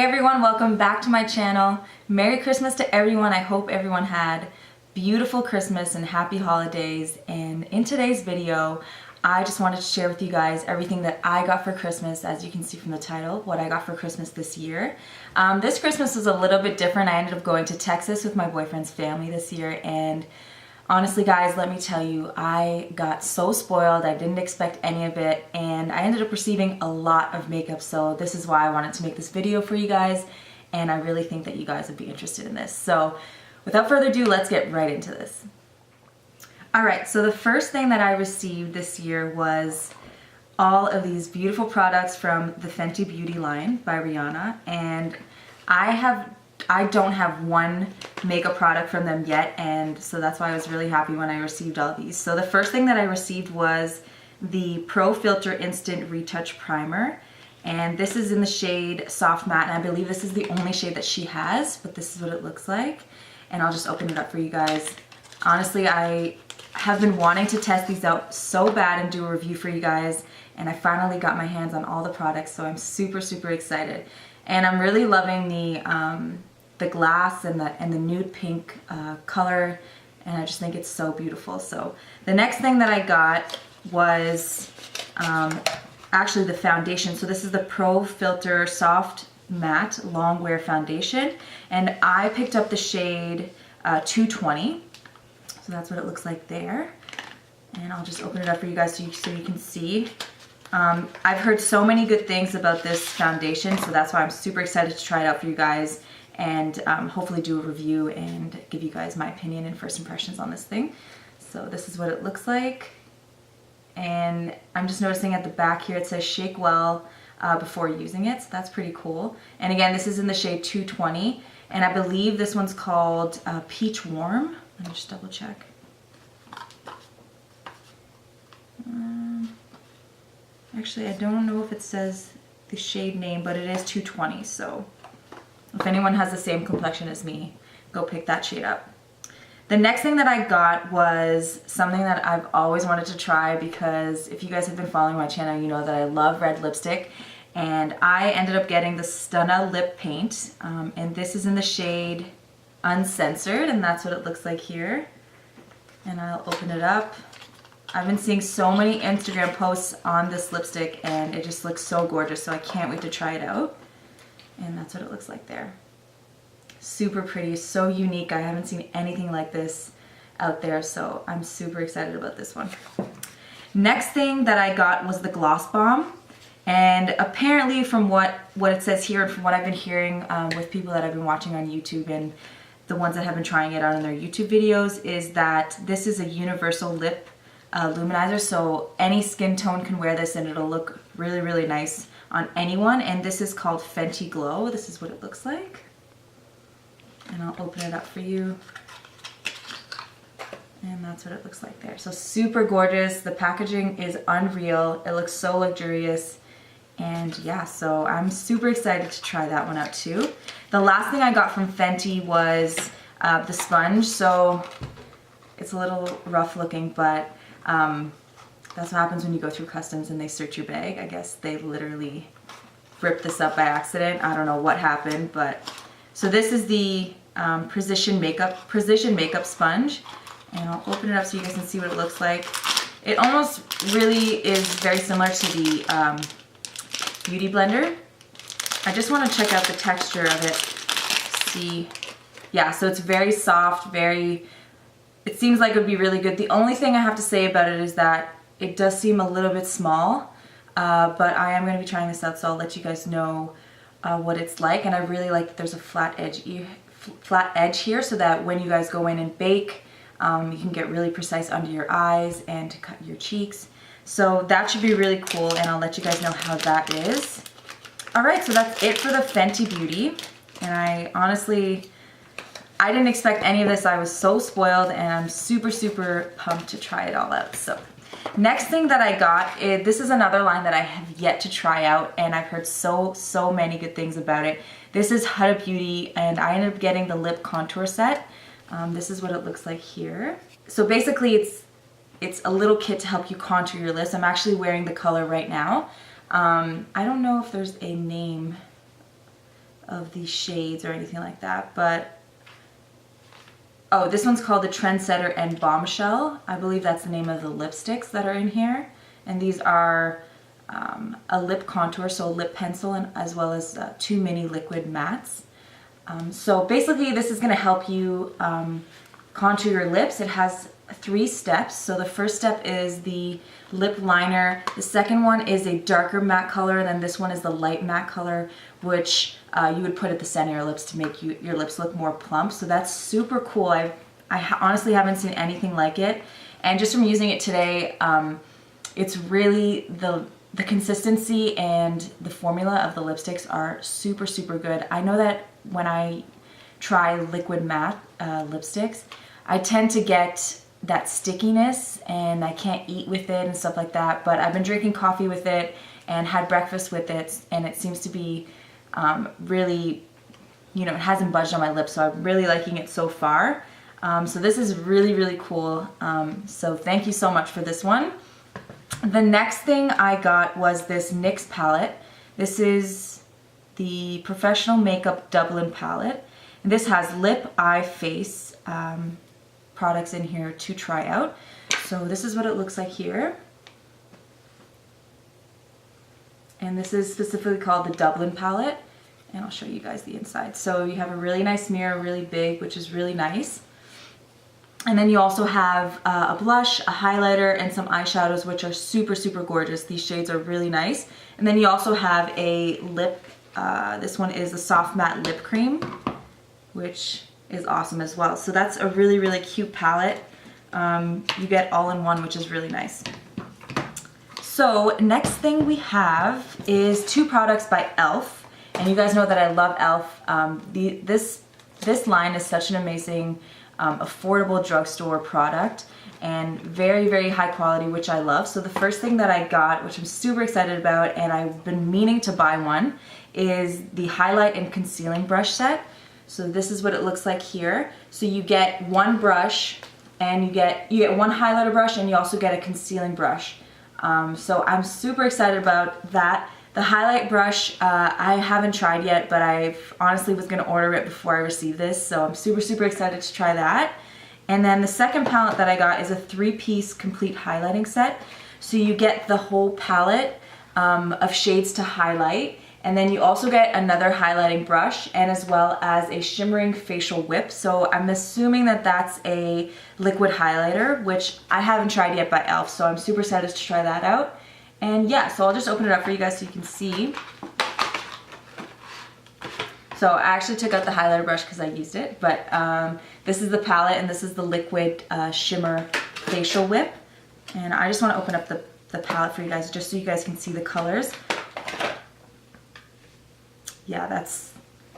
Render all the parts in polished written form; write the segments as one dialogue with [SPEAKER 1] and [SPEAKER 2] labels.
[SPEAKER 1] everyone, welcome back to my channel. Merry Christmas to everyone. I hope everyone had beautiful Christmas and happy holidays. And in today's video, I just wanted to share with you guys everything that I got for Christmas, as you can see from the title, what I got for Christmas this year. This Christmas was a little bit different. I ended up going to Texas with my boyfriend's family this year, and honestly guys, let me tell you, I got so spoiled. I didn't expect any of it, and I ended up receiving a lot of makeup, so this is why I wanted to make this video for you guys, and I really think that you guys would be interested in this. So without further ado, let's get right into this. Alright, so the first thing that I received this year was all of these beautiful products from the Fenty Beauty line by Rihanna, and I don't have one makeup product from them yet, and so that's why I was really happy when I received all these. So the first thing that I received was the Pro Filt'r Instant Retouch Primer, and this is in the shade Soft Matte, and I believe this is the only shade that she has, but this is what it looks like. And I'll just open it up for you guys. Honestly, I have been wanting to test these out so bad and do a review for you guys, and I finally got my hands on all the products, so I'm super excited. And I'm really loving the glass and the nude pink color, and I just think it's so beautiful. So the next thing that I got was actually the foundation. So this is the Pro Filt'r Soft Matte Longwear Foundation, and I picked up the shade 220. So that's what it looks like there. And I'll just open it up for you guys so you can see. I've heard so many good things about this foundation, so that's why I'm super excited to try it out for you guys, and hopefully do a review and give you guys my opinion and first impressions on this thing. So this is what it looks like, and I'm just noticing at the back here it says shake well before using it, so that's pretty cool. And again, this is in the shade 220, and I believe this one's called Peach Warm. Let me just double check. Actually, I don't know if it says the shade name, but it is 220, so if anyone has the same complexion as me, go pick that shade up. The next thing that I got was something that I've always wanted to try, because if you guys have been following my channel, you know that I love red lipstick, and I ended up getting the Stunna lip paint, and this is in the shade Uncensored, and that's what it looks like here. And I'll open it up. I've been seeing so many Instagram posts on this lipstick, and it just looks so gorgeous, so I can't wait to try it out. And that's what it looks like there. Super pretty, so unique. I haven't seen anything like this out there, so I'm super excited about this one. Next thing that I got was the Gloss Bomb, and apparently from what it says here and from what I've been hearing with people that I've been watching on YouTube and the ones that have been trying it out in their YouTube videos, is that this is a universal lip luminizer, so any skin tone can wear this and it'll look really nice on anyone. And this is called Fenty Glow. This is what it looks like, and I'll open it up for you, and that's what it looks like there. So super gorgeous. The packaging is unreal. It looks so luxurious, and yeah, so I'm super excited to try that one out too. The last thing I got from Fenty was the sponge. So it's a little rough looking, but that's what happens when you go through customs and they search your bag. I guess they literally ripped this up by accident. I don't know what happened, but so this is the Precision Makeup Sponge, and I'll open it up so you guys can see what it looks like. It almost really is very similar to the Beauty Blender. I just want to check out the texture of it. See, yeah, so it's very soft, it seems like it would be really good. The only thing I have to say about it is that it does seem a little bit small, but I am going to be trying this out, so I'll let you guys know what it's like. And I really like that there's a flat edge here, so that when you guys go in and bake, you can get really precise under your eyes and to cut your cheeks. So that should be really cool, and I'll let you guys know how that is. Alright, so that's it for the Fenty Beauty, and I didn't expect any of this. I was so spoiled, and I'm super pumped to try it all out. So next thing that I got, this is another line that I have yet to try out, and I've heard so many good things about it. This is Huda Beauty, and I ended up getting the lip contour set. This is what it looks like here. So basically it's a little kit to help you contour your lips. I'm actually wearing the color right now. I don't know if there's a name of the shades or anything like that, but oh, this one's called the Trendsetter and Bombshell. I believe that's the name of the lipsticks that are in here, and these are a lip contour, so a lip pencil, and as well as 2 mini liquid mattes. So basically this is going to help you contour your lips. It has 3 steps. So the first step is the lip liner. The second one is a darker matte color, and then this one is the light matte color, which you would put at the center of your lips to make your lips look more plump. So that's super cool. I honestly haven't seen anything like it, and just from using it today, it's really the consistency and the formula of the lipsticks are super, super good. I know that when I try liquid matte lipsticks, I tend to get that stickiness and I can't eat with it and stuff like that, but I've been drinking coffee with it and had breakfast with it, and it seems to be really, you know, it hasn't budged on my lips, so I'm really liking it so far. So this is really, really cool. So thank you so much for this one. The next thing I got was this NYX palette. This is the Professional Makeup Dublin palette. And this has lip, eye, face products in here to try out. So this is what it looks like here. And this is specifically called the Dublin palette. And I'll show you guys the inside. So you have a really nice mirror, really big, which is really nice. And then you also have a blush, a highlighter, and some eyeshadows, which are super, super gorgeous. These shades are really nice. And then you also have a lip, this one is a soft matte lip cream, which is awesome as well. So that's a really, really cute palette. You get all in one, which is really nice. So next thing we have is 2 products by e.l.f. And you guys know that I love e.l.f. This line is such an amazing affordable drugstore product, and very, very high quality, which I love. So the first thing that I got, which I'm super excited about, and I've been meaning to buy one, is the highlight and concealing brush set. So this is what it looks like here. So you get one brush, and you get one highlighter brush, and you also get a concealing brush. So I'm super excited about that. The highlight brush, I haven't tried yet, but I honestly was going to order it before I received this, so I'm super, super excited to try that. And then the second palette that I got is a 3-piece complete highlighting set. So you get the whole palette of shades to highlight, and then you also get another highlighting brush, and as well as a shimmering facial whip. So I'm assuming that that's a liquid highlighter, which I haven't tried yet by e.l.f., so I'm super excited to try that out. And yeah, so I'll just open it up for you guys so you can see. So I actually took out the highlighter brush because I used it, but this is the palette, and this is the liquid shimmer facial whip. And I just want to open up the palette for you guys just so you guys can see the colors. Yeah, that's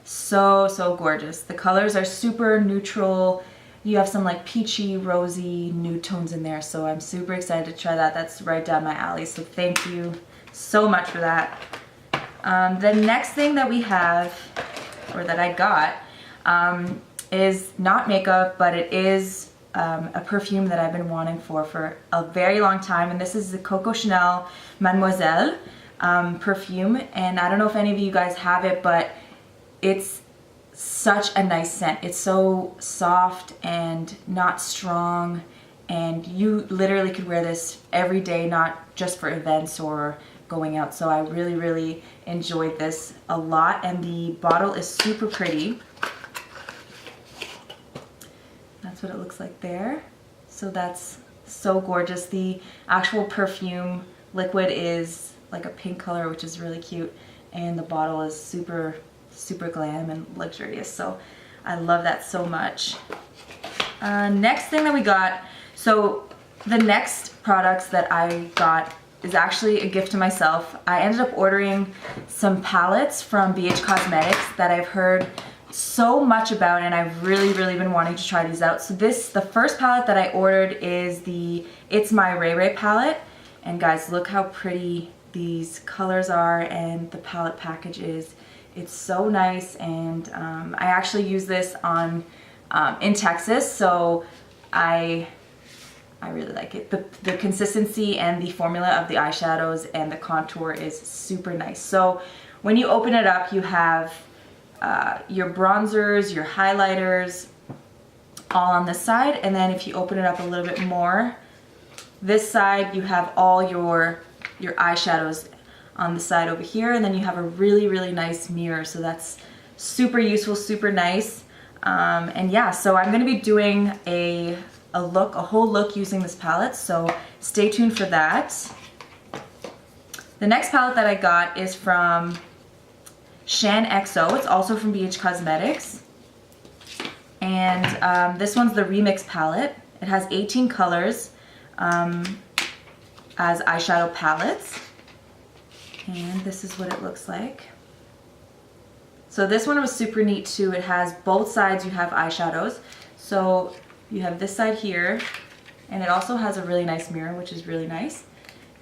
[SPEAKER 1] so, so gorgeous. The colors are super neutral. You have some like peachy, rosy nude tones in there, so I'm super excited to try that. That's right down my alley, so thank you so much for that. The next thing that we have, or that I got, is not makeup, but it is a perfume that I've been wanting for a very long time, and this is the Coco Chanel Mademoiselle perfume. And I don't know if any of you guys have it, but it's such a nice scent. It's so soft and not strong, and you literally could wear this every day, not just for events or going out. So I really, really enjoyed this a lot, and the bottle is super pretty. That's what it looks like there. So that's so gorgeous. The actual perfume liquid is like a pink color, which is really cute, and the bottle is super, super glam and luxurious. So I love that so much. Next thing that we got, so the next products that I got is actually a gift to myself. I ended up ordering some palettes from BH Cosmetics that I've heard so much about, and I've really, really been wanting to try these out. So the first palette that I ordered is the ITSMYRAYERAYE palette, and guys, look how pretty these colors are, and the palette package is. It's so nice, and I actually use this on in Texas, so I really like it. The consistency and the formula of the eyeshadows and the contour is super nice. So when you open it up, you have your bronzers, your highlighters, all on this side. And then if you open it up a little bit more, this side you have all your eyeshadows on the side over here, and then you have a really, really nice mirror. So that's super useful, super nice. And yeah, so I'm gonna be doing a whole look using this palette, so stay tuned for that. The next palette that I got is from Shaaanxo. It's also from BH Cosmetics. And this one's the Remix palette. It has 18 colors as eyeshadow palettes. And this is what it looks like. So this one was super neat too. It has both sides, you have eyeshadows. So you have this side here, and it also has a really nice mirror, which is really nice.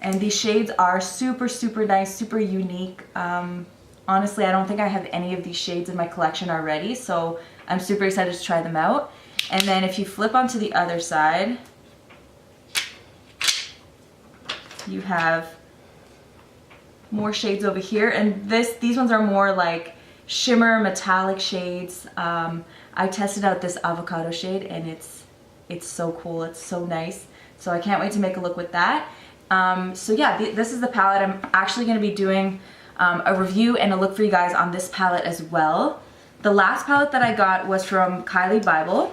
[SPEAKER 1] And these shades are super, super nice, super unique. Honestly, I don't think I have any of these shades in my collection already, so I'm super excited to try them out. And then if you flip onto the other side, you have more shades over here, and these ones are more like shimmer metallic shades. I tested out this avocado shade, and it's so cool, it's so nice. So I can't wait to make a look with that. So yeah, this is the palette. I'm actually going to be doing a review and a look for you guys on this palette as well. The last palette that I got was from Kylie Bybel,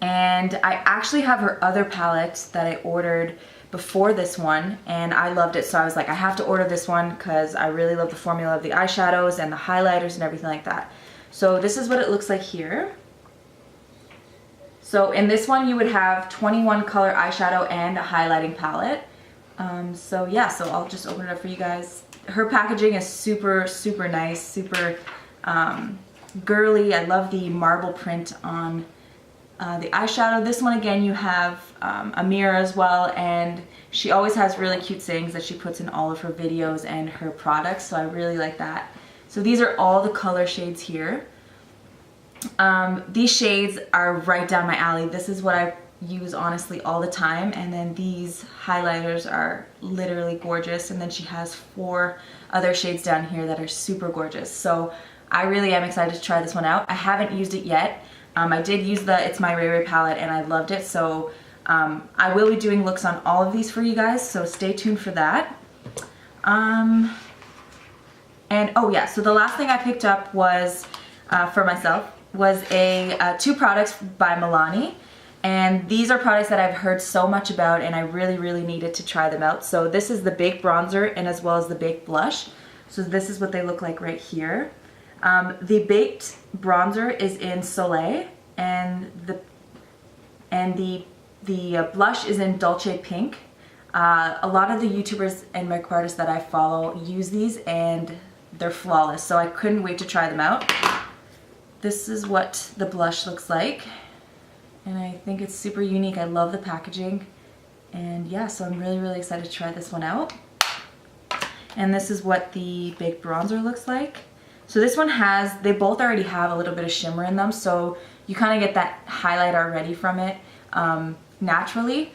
[SPEAKER 1] and I actually have her other palette that I ordered before this one, and I loved it, so I was like, I have to order this one because I really love the formula of the eyeshadows and the highlighters and everything like that. So this is what it looks like here. So in this one you would have 21 color eyeshadow and a highlighting palette. So yeah, so I'll just open it up for you guys. Her packaging is super, super nice, super girly. I love the marble print on the eyeshadow. This one again, you have a mirror as well, and she always has really cute sayings that she puts in all of her videos and her products, so I really like that. So these are all the color shades here. These shades are right down my alley. This is what I use honestly all the time, and then these highlighters are literally gorgeous, and then she has 4 other shades down here that are super gorgeous. So I really am excited to try this one out. I haven't used it yet. I did use the ITSMYRAYERAYE palette and I loved it, so I will be doing looks on all of these for you guys, so stay tuned for that. And oh yeah, so the last thing I picked up was for myself was 2 products by Milani, and these are products that I've heard so much about and I really, really needed to try them out. So this is the Baked Bronzer and as well as the Baked Blush. So this is what they look like right here. The Baked Bronzer is in Soleil, and the blush is in Dolce Pink. A lot of the YouTubers and makeup artists that I follow use these, and they're flawless, so I couldn't wait to try them out. This is what the blush looks like, and I think it's super unique. I love the packaging, and yeah, so I'm really, really excited to try this one out. And this is what the Baked Bronzer looks like. So this one they both already have a little bit of shimmer in them, so you kind of get that highlight already from it naturally.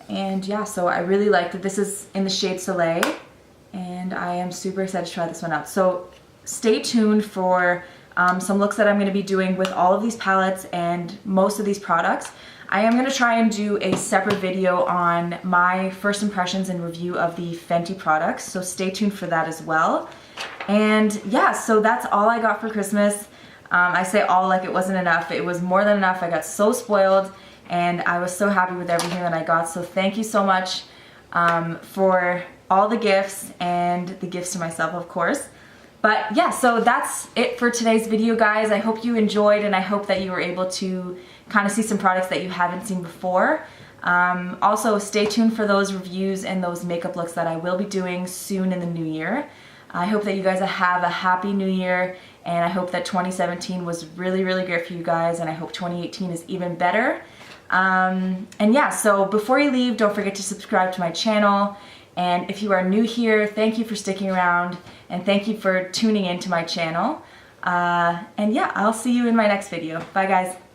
[SPEAKER 1] And yeah, so I really like that. This is in the shade Soleil, and I am super excited to try this one out. So stay tuned for some looks that I'm going to be doing with all of these palettes and most of these products. I am going to try and do a separate video on my first impressions and review of the Fenty products, so stay tuned for that as well. And yeah, so that's all I got for Christmas. I say all like it wasn't enough. It was more than enough. I got so spoiled, and I was so happy with everything that I got. So thank you so much for all the gifts and the gifts to myself, of course. But yeah, so that's it for today's video, guys. I hope you enjoyed, and I hope that you were able to kind of see some products that you haven't seen before. Also, stay tuned for those reviews and those makeup looks that I will be doing soon in the new year. I hope that you guys have a happy new year, and I hope that 2017 was really, really great for you guys, and I hope 2018 is even better. And yeah, so before you leave, don't forget to subscribe to my channel, and if you are new here, thank you for sticking around, and thank you for tuning in to my channel. And yeah, I'll see you in my next video. Bye guys.